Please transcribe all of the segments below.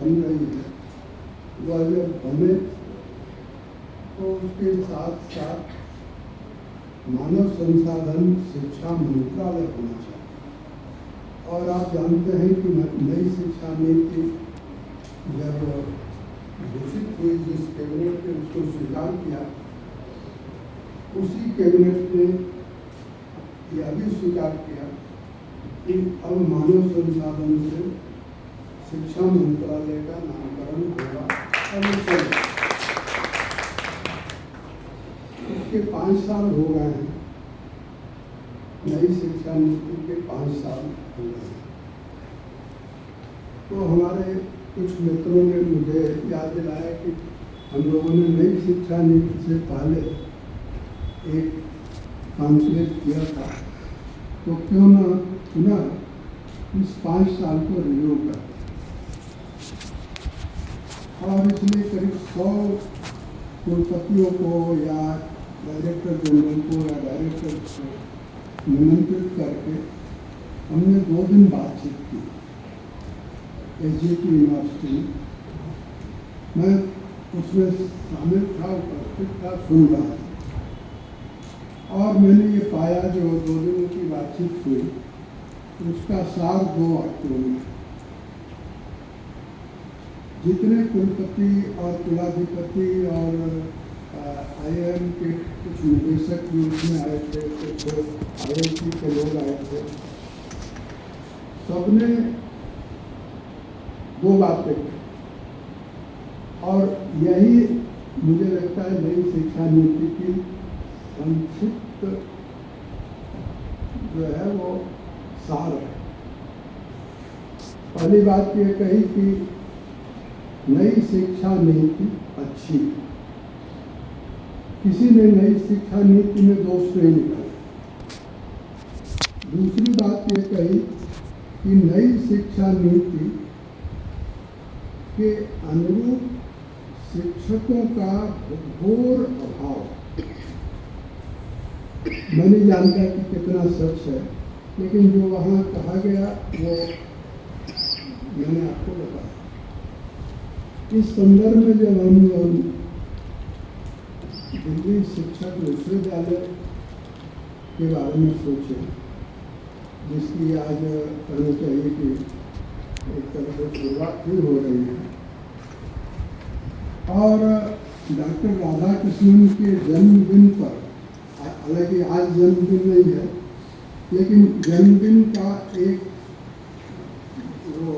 बन रही है वह जब बने तो उसके साथ साथ मानव संसाधन शिक्षा मंत्रालय होना चाहिए। और आप जानते हैं कि नई शिक्षा नीति जब घोषित हुई, जिस कैबिनेट ने उसको स्वीकार किया, उसी कैबिनेट ने यह भी स्वीकार किया कि अब मानव संसाधन से शिक्षा मंत्रालय का नामकरण होगा। इसके 5 साल हो गए हैं, नई शिक्षा नीति के 5 साल हो गए हैं। तो हमारे कुछ मित्रों ने मुझे याद दिलाया कि हम लोगों ने नई शिक्षा नीति से पहले एक कॉन्फ्रेंस किया था, तो क्यों न पुनः इस 5 साल को रिव्यू कर। और इसलिए करीब 100 कुलपतियों को या डायरेक्टर जनरल को या डायरेक्टर को निमंत्रित करके हमने 2 दिन बातचीत की SGT यूनिवर्सिटी में। मैं उसमें शामिल था, उपस्थित था, सुन रहा था। और मैंने ये पाया जो 2 दिनों की बातचीत हुई, उसका सार 2 वाक्यों में। जितने कुलपति और कुलाधिपति और IIM के कुछ निदेशक भी उसमें आए थे, कुछ IIT के लोग आए थे, सबने 2 बातें की। और यही मुझे लगता है नई शिक्षा नीति की संक्षिप्त जो है वो सार है। पहली बात ये कही कि नई शिक्षा नीति अच्छी, किसी ने नई शिक्षा नीति में दोष नहीं निकाला। दूसरी बात ये कही कि नई शिक्षा नीति के अनुरूप शिक्षकों का घोर अभाव। मैं नहीं जानता कि कितना सच है, लेकिन जो वहाँ कहा गया वो मैंने आपको बताया। इस संदर्भ में जब हम दिल्ली शिक्षक विश्वविद्यालय के बारे में सोचे, जिसकी आज कहना चाहिए कि एक तरह से शुरुआत भी हो रही है, और डॉक्टर राधाकृष्णन के जन्मदिन पर, हालांकि आज जन्मदिन नहीं है, लेकिन जन्मदिन का एक वो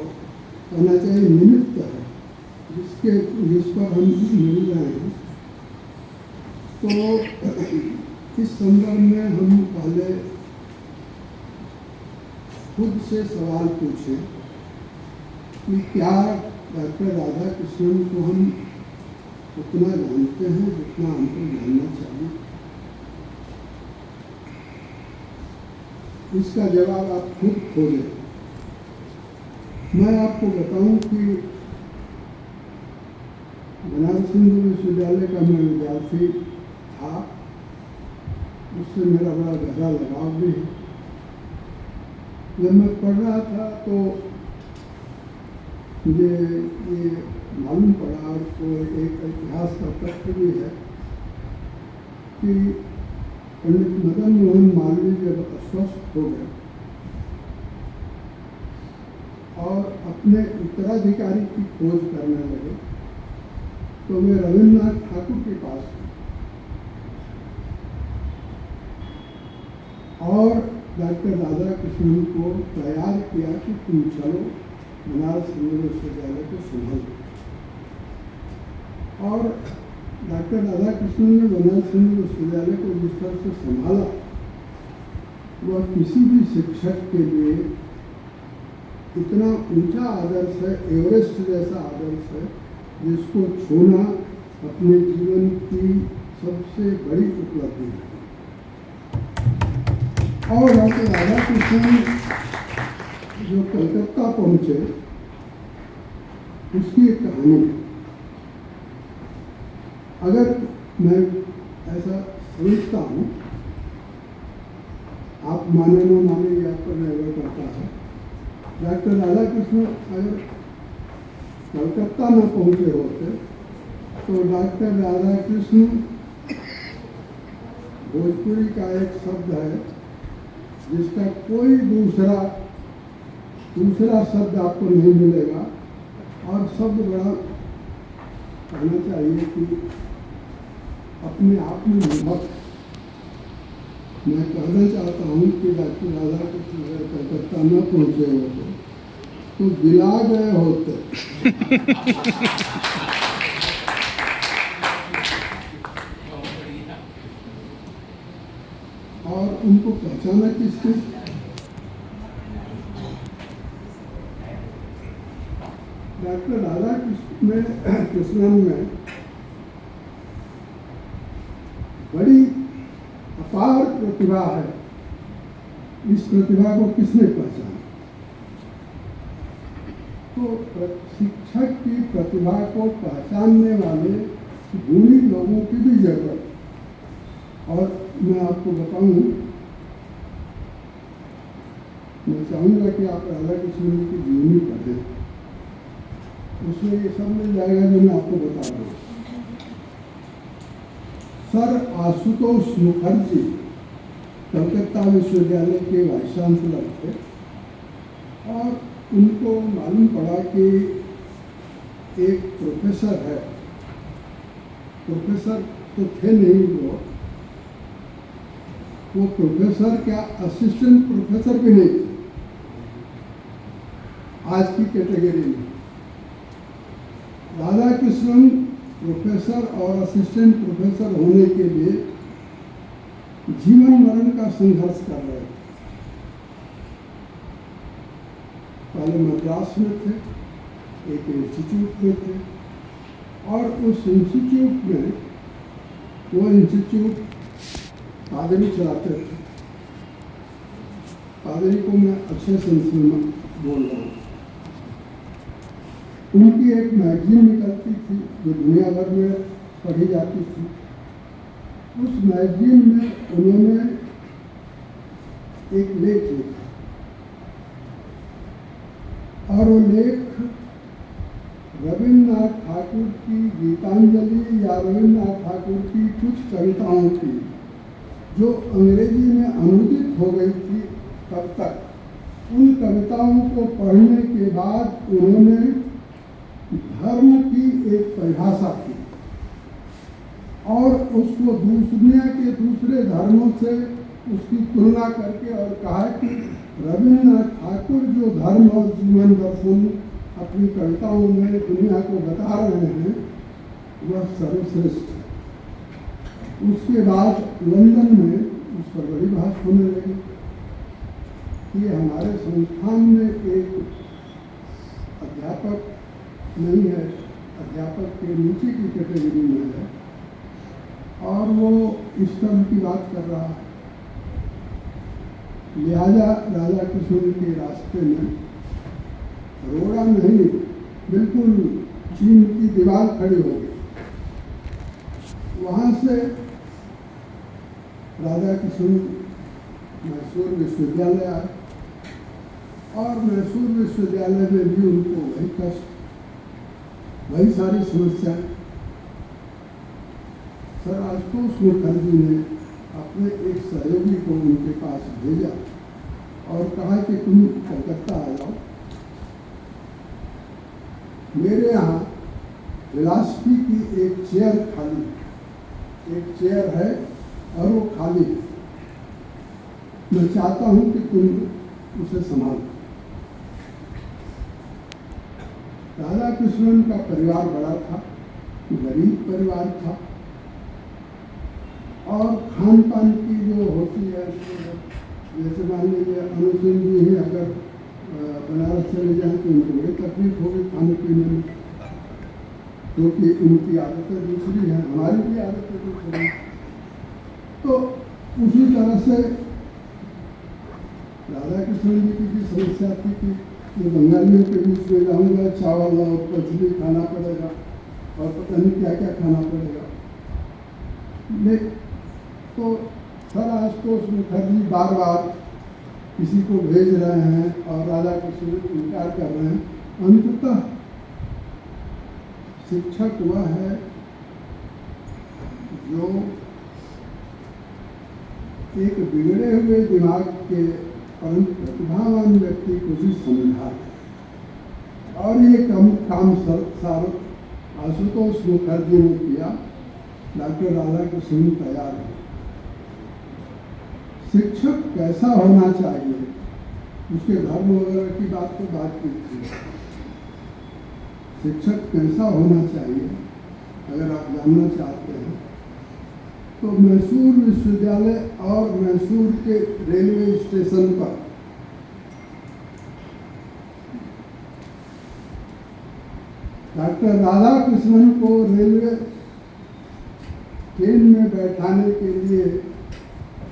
कहना चाहिए निमित्त है जिस पर हम मिल रहे हैं। तो इस संदर्भ में हम पहले खुद से सवाल पूछे कि क्या डॉक्टर राधाकृष्णन को हम उतना जानते हैं जितना हमको जानना चाहिए। इसका जवाब आप खुद खोजें। मैं आपको बताऊं कि बनारस हिंदू विश्वविद्यालय का मैं विद्यार्थी था, उससे मेरा बड़ा गहरा लगाव भी है। जब मैं पढ़ रहा था तो मुझे ये मालूम पड़ा, और तो एक इतिहास का तथ्य भी है कि पंडित मदन मोहन मालवीय जब अस्वस्थ हो गए और अपने उत्तराधिकारी की खोज करने लगे, तो वे रविन्द्रनाथ ठाकुर के पास गए और डॉक्टर राधाकृष्णन को तैयार किया कि तुम चलो बनारस हिंदू विश्वविद्यालय को संभालो। और डॉक्टर राधाकृष्णन ने बनारस हिंदू विश्वविद्यालय को जिस तरह से संभाला, वह किसी भी शिक्षक के लिए इतना ऊंचा आदर्श है, एवरेस्ट जैसा आदर्श है, जिसको छूना अपने जीवन की सबसे बड़ी उपलब्धि है। और डॉक्टर राधाकृष्णन जो कलकत्ता पहुंचे, उसकी एक कहानी है। अगर मैं ऐसा समझता हूँ, आप माने न माने, या पर निर्भर करता है, डॉक्टर राधाकृष्णन अगर कलकत्ता में पहुंचे होते तो डॉक्टर राधा कृष्ण, भोजपुरी का एक शब्द है जिसका कोई दूसरा शब्द आपको नहीं मिलेगा, और शब्द बड़ा कहना चाहिए कि अपने आप में निर्भर। मैं कहना चाहता हूँ कि डॉक्टर राधा कृष्ण कलकत्ता न पहुँचे होते तो दिला गए होते। और उनको पहचाना किसने? डॉक्टर राधा कृष्णन में बड़ी अपार प्रतिभा है। इस प्रतिभा को किसने पहचाना? तो शिक्षक की प्रतिभा को पहचानने वाले गुणी लोगों की भी जरूरत। और मैं आपको बताऊं, मैं चाहूँगा कि आप राधा कृष्ण की जीवनी पढ़ें, उसमें ये सब मिल जाएगा जो मैं आपको बता रहा हूँ। सर आशुतोष मुखर्जी कलकत्ता विश्वविद्यालय के वाइस चांसलर थे, और उनको मालूम पड़ा कि एक प्रोफेसर है, प्रोफेसर तो थे नहीं वो प्रोफेसर क्या असिस्टेंट प्रोफेसर भी नहीं थे आज की कैटेगरी में। राधा कृष्णन प्रोफेसर और असिस्टेंट प्रोफेसर होने के लिए जीवन मरण का संघर्ष कर रहे थे। पहले मद्रास में थे, एक इंस्टीट्यूट में थे, और उस इंस्टीट्यूट में वो इंस्टीट्यूट पादरी चलाते थे। पादरी को मैं अच्छे सेंस में बोल रहा हूँ। उनकी एक मैगजीन निकलती थी जो दुनिया भर में पढ़ी जाती थी। उस मैगजीन में उन्होंने एक लेख लिखा, और वो लेख रविन्द्रनाथ ठाकुर की गीतांजलि या रविन्द्रनाथ ठाकुर की कुछ कविताओं की जो अंग्रेजी में अनुदित हो गई थी तब तक, उन कविताओं को पढ़ने के बाद उन्होंने धर्म की एक परिभाषा की और उसको दुनिया के दूसरे धर्मों से उसकी तुलना करके और कहा कि रविन्द्रनाथ ठाकुर जो धर्म और जीवन दर्शन अपनी कविताओं में दुनिया को बता रहे हैं वह सर्वश्रेष्ठ है। उसके बाद लंदन में उस पर बड़ी बात होने लगी कि हमारे संस्थान में एक अध्यापक नहीं है, अध्यापक के नीचे की कैटेगरी में है, और वो इस तरह की बात कर रहा है। लिहाजा राधा कृष्ण के रास्ते में रोड़ा नहीं, बिल्कुल चीन की दीवार खड़ी हो गई। वहाँ से राधा कृष्ण मैसूर विश्वविद्यालय आए, और मैसूर विश्वविद्यालय में भी उनको वही कष्ट, वही सारी समस्याएं। सर आशुतोष मुखर्जी ने अपने एक सहयोगी को उनके पास भेजा और कहा कि तुम कलकत्ता आ जाओ, मेरे यहाँ फिलॉसफी की एक चेयर खाली, एक चेयर है और वो खाली है, मैं चाहता हूँ कि तुम उसे संभालो। राधा कृष्णन का परिवार बड़ा था, गरीब परिवार था, और खान पान की जो होती है, जैसे मान लीजिए अनुसिंह जी ही अगर बनारस चले जाएं तो उनको बड़ी तकलीफ होगी खाने पीने में, क्योंकि उनकी आदतें दूसरी हैं, हमारी भी आदतें दूसरी हैं। तो उसी तरह से राधा कृष्ण जी की भी समस्या थी कि ये बंगालियों के बीच में जाऊँगा, चावल और मछली खाना पड़ेगा और पता नहीं क्या क्या खाना पड़ेगा। तो सर आशुतोष मुखर्जी बार बार किसी को भेज रहे हैं और राधा कृष्ण इनकार कर रहे हैं। अंततः शिक्षक वह है जो एक बिगड़े हुए दिमाग के परंतु प्रतिभावान व्यक्ति को भी समझा है। और ये काम आशुतोष मुखर्जी ने किया, डॉक्टर राधाकृष्णन तैयार है। शिक्षक कैसा होना चाहिए, उसके धर्म वगैरह की बात तो बात की थी। शिक्षक कैसा होना चाहिए अगर आप जानना चाहते हैं तो मैसूर विश्वविद्यालय और मैसूर के रेलवे स्टेशन पर डॉक्टर राधाकृष्णन को रेलवे ट्रेन में बैठाने के लिए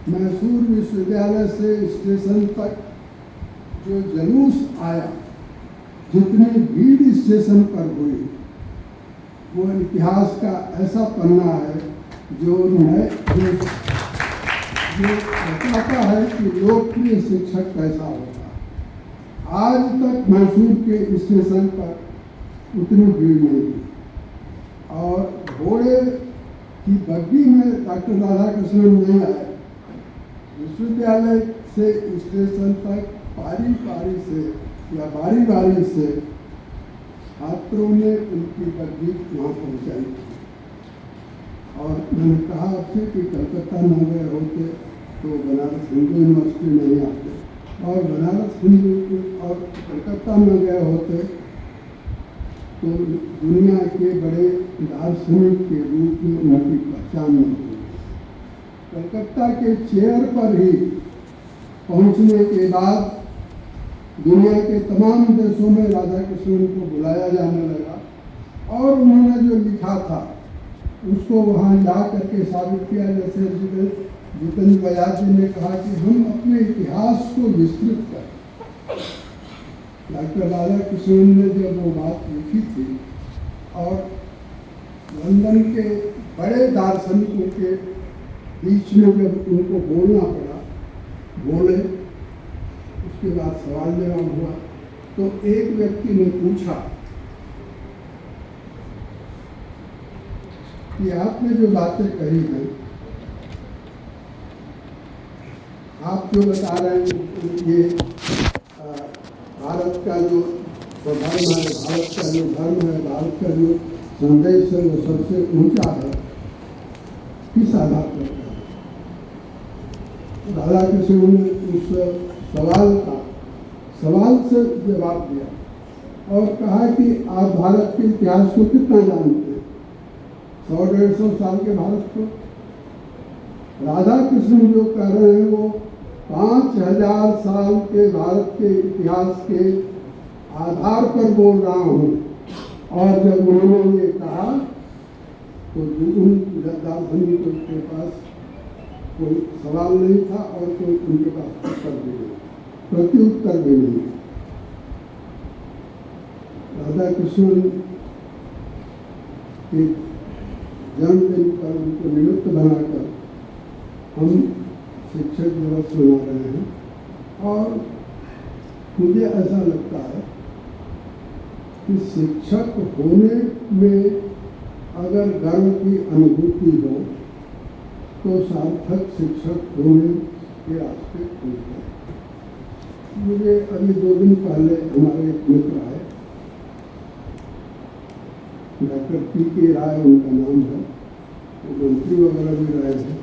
मैसूर विश्वविद्यालय से स्टेशन तक जो जुलूस आया, जितनी भीड़ स्टेशन पर हुई, वो इतिहास का ऐसा पन्ना है जो बताता है कि लोकप्रिय शिक्षक कैसा होगा। आज तक मैसूर के स्टेशन पर उतनी भीड़ नहीं थी और घोड़े की बग्गी में डॉक्टर राधाकृष्णन नहीं आए। विश्वविद्यालय से स्टेशन तक बारी बारी से छात्रों ने उनकी बग्गी वहाँ पहुँचाई थी। और मैंने कहा आपसे कि कलकत्ता न गए होते तो बनारस हिंदू यूनिवर्सिटी नहीं आते, और बनारस हिंदू और कलकत्ता न गए होते तो दुनिया के बड़े दार्शनिक के रूप में उनकी पहचान नहीं हुई। कलकत्ता के चेयर पर ही पहुंचने के बाद दुनिया के तमाम देशों में राधाकृष्णन को बुलाया जाने लगा और उन्होंने जो लिखा था उसको वहाँ जा करके साबित किया। जैसे जितेंद्र बजाज जी ने कहा कि हम अपने इतिहास को विस्तृत करें। डॉक्टर राधाकृष्णन ने जब वो बात लिखी थी और लंदन के बड़े दार्शनिकों के बीच में जब उनको बोलना पड़ा, बोले, उसके बाद सवाल जवाब हुआ तो एक व्यक्ति ने पूछा कि आपने जो बातें कही हैं, आप जो बता रहे हैं ये भारत का जो धर्म है, भारत का जो धर्म है, भारत का जो संदेश है वो सबसे ऊंचा है, किस आधार पर? राधाकृष्णन ने उस सवाल से जवाब दिया और कहा कि आप भारत के इतिहास को कितना जानते हैं? 100-150 साल के भारत को। राधाकृष्णन जो कह रहे हैं वो 5000 साल के भारत के इतिहास के आधार पर बोल रहा हूँ। और जब उन्होंने ये कहा तो उन दार्शनिकों के पास कोई सवाल नहीं था और कोई उनके पास उत्तर भी नहीं, प्रत्युत्तर भी नहीं। राधाकृष्णन के जन्मदिन पर उनको निमित्त बनाकर हम शिक्षक दिवस मना रहे हैं। और मुझे ऐसा लगता है कि शिक्षक होने में अगर गर्व की अनुभूति हो तो सार्थक शिक्षक होने के रास्ते खुलते हैं। मुझे अभी 2 दिन पहले हमारे एक मित्र आए, डॉक्टर पी के राय उनका नाम है, वो मंत्री वगैरह भी रहे हैं।